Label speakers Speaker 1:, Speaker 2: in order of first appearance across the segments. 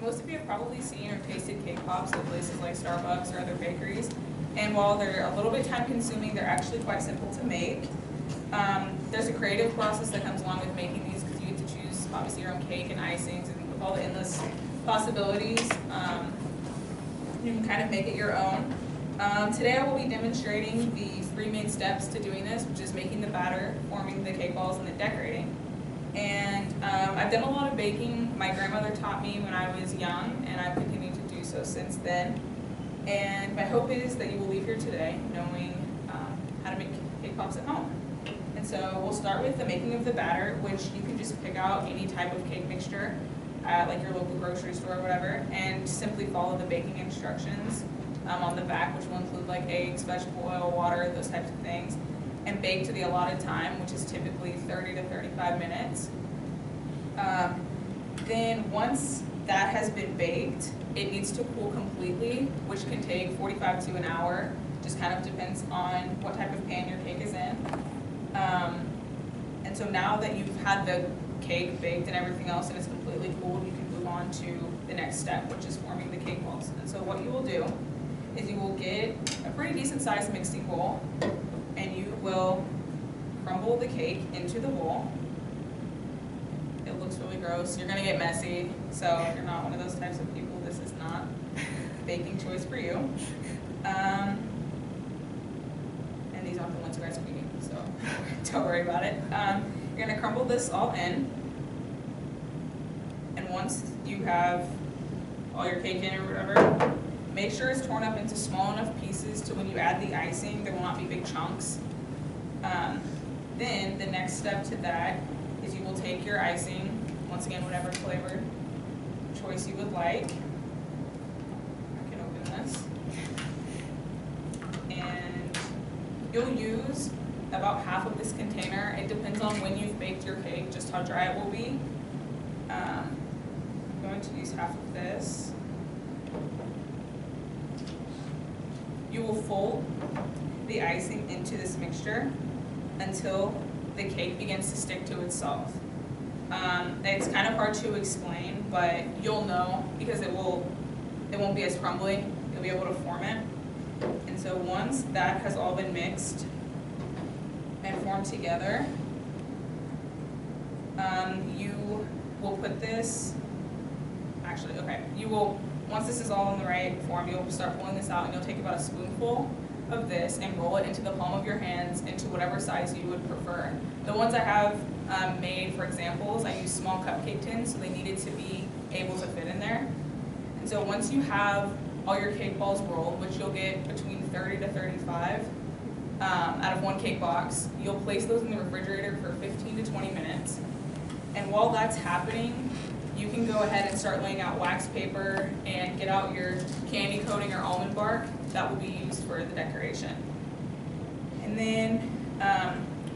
Speaker 1: most of you have probably seen or tasted cake pops at places like Starbucks or other bakeries. And while they're a little bit time consuming, they're actually quite simple to make. There's a creative process that comes along with making these because you get to choose obviously your own cake and icings and with all the endless possibilities. You can kind of make it your own. Today I will be demonstrating the 3 main steps to doing this, which is making the batter, forming the cake balls, and then decorating. And I've done a lot of baking. My grandmother taught me when I was young, and I've continued to do so since then. And my hope is that you will leave here today knowing how to make cake pops at home. And so we'll start with the making of the batter, which you can just pick out any type of cake mixture at like your local grocery store or whatever, and simply follow the baking instructions on the back, which will include like eggs, vegetable oil, water, those types of things, and bake to the allotted time, which is typically 30 to 35 minutes. Then once that has been baked, it needs to cool completely, which can take 45 to an hour. Just kind of depends on what type of pan your cake is in. And so now that you've had the cake baked and everything else and it's completely cooled, you can move on to the next step, which is forming the cake balls. And so what you will do is you will get a pretty decent sized mixing bowl and you will crumble the cake into the bowl. It looks really gross. You're going to get messy, so if you're not one of those types of people, this is not a baking choice for you. And these aren't the ones you guys are eating, so don't worry about it. You're going to crumble this all in, and once you have all your cake in or whatever, make sure it's torn up into small enough pieces to when you add the icing, there will not be big chunks. Then the next step to that is you will take your icing, once again, whatever flavor choice you would like. I can open this. And you'll use about half of this container. It depends on when you've baked your cake, just how dry it will be. I'm going to use half of this. You will fold the icing into this mixture until the cake begins to stick to itself. It's kind of hard to explain, but you'll know because it won't be as crumbly. You'll be able to form it. And so once that has all been mixed and formed together, you will put this, once this is all in the right form, you'll start pulling this out and you'll take about a spoonful of this and roll it into the palm of your hands into whatever size you would prefer. The ones I have made for examples, I use small cupcake tins, so they needed to be able to fit in there. And so once you have all your cake balls rolled, which you'll get between 30 to 35 out of one cake box, you'll place those in the refrigerator for 15 to 20 minutes. And while that's happening, you can go ahead and start laying out wax paper and get out your candy coating or almond bark that will be used for the decoration. And then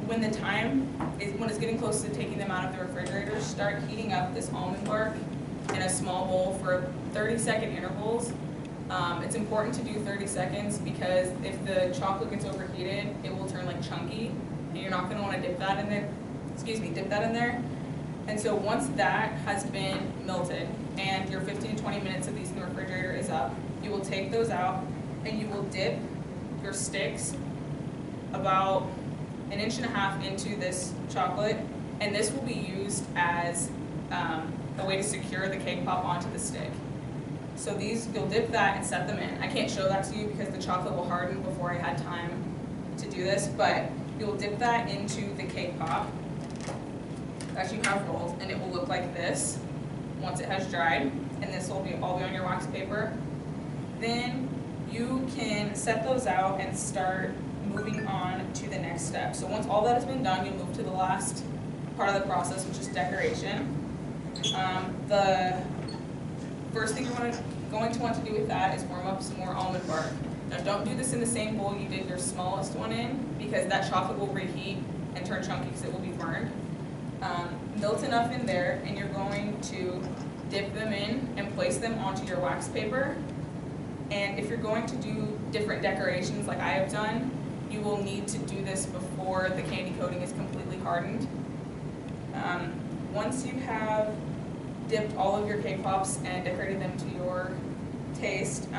Speaker 1: when it's getting close to taking them out of the refrigerator, start heating up this almond bark in a small bowl for 30-second intervals. It's important to do 30 seconds because if the chocolate gets overheated, it will turn like chunky, and you're not going to want to dip that in there. And so once that has been melted and your 15 to 20 minutes of these in the refrigerator is up, you will take those out and you will dip your sticks about 1.5 inches into this chocolate, and this will be used as a way to secure the cake pop onto the stick. So you'll dip that and set them in. I can't show that to you because the chocolate will harden before I had time to do this, but you'll dip that into the cake pop that you have rolled, and it will look like this once it has dried, and this will all be on your wax paper. Then you can set those out and start moving on to the next step. So once all that has been done, you'll move to the last part of the process, which is decoration. The first thing you're going to want to do with that is warm up some more almond bark. Now don't do this in the same bowl you did your smallest one in, because that chocolate will reheat and turn chunky because it will be burned. Melt enough in there, and you're going to dip them in and place them onto your wax paper. And if you're going to do different decorations like I have done, you will need to do this before the candy coating is completely hardened. Once you have dipped all of your cake pops and decorated them to your taste,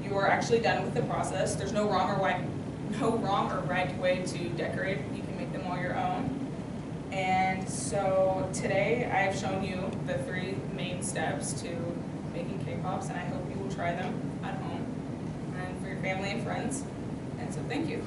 Speaker 1: you are actually done with the process. There's no wrong or right way to decorate. You can make them all your own. And so today I have shown you the 3 main steps to making cake pops, and I hope you will try them at home and for your family and friends. And so thank you.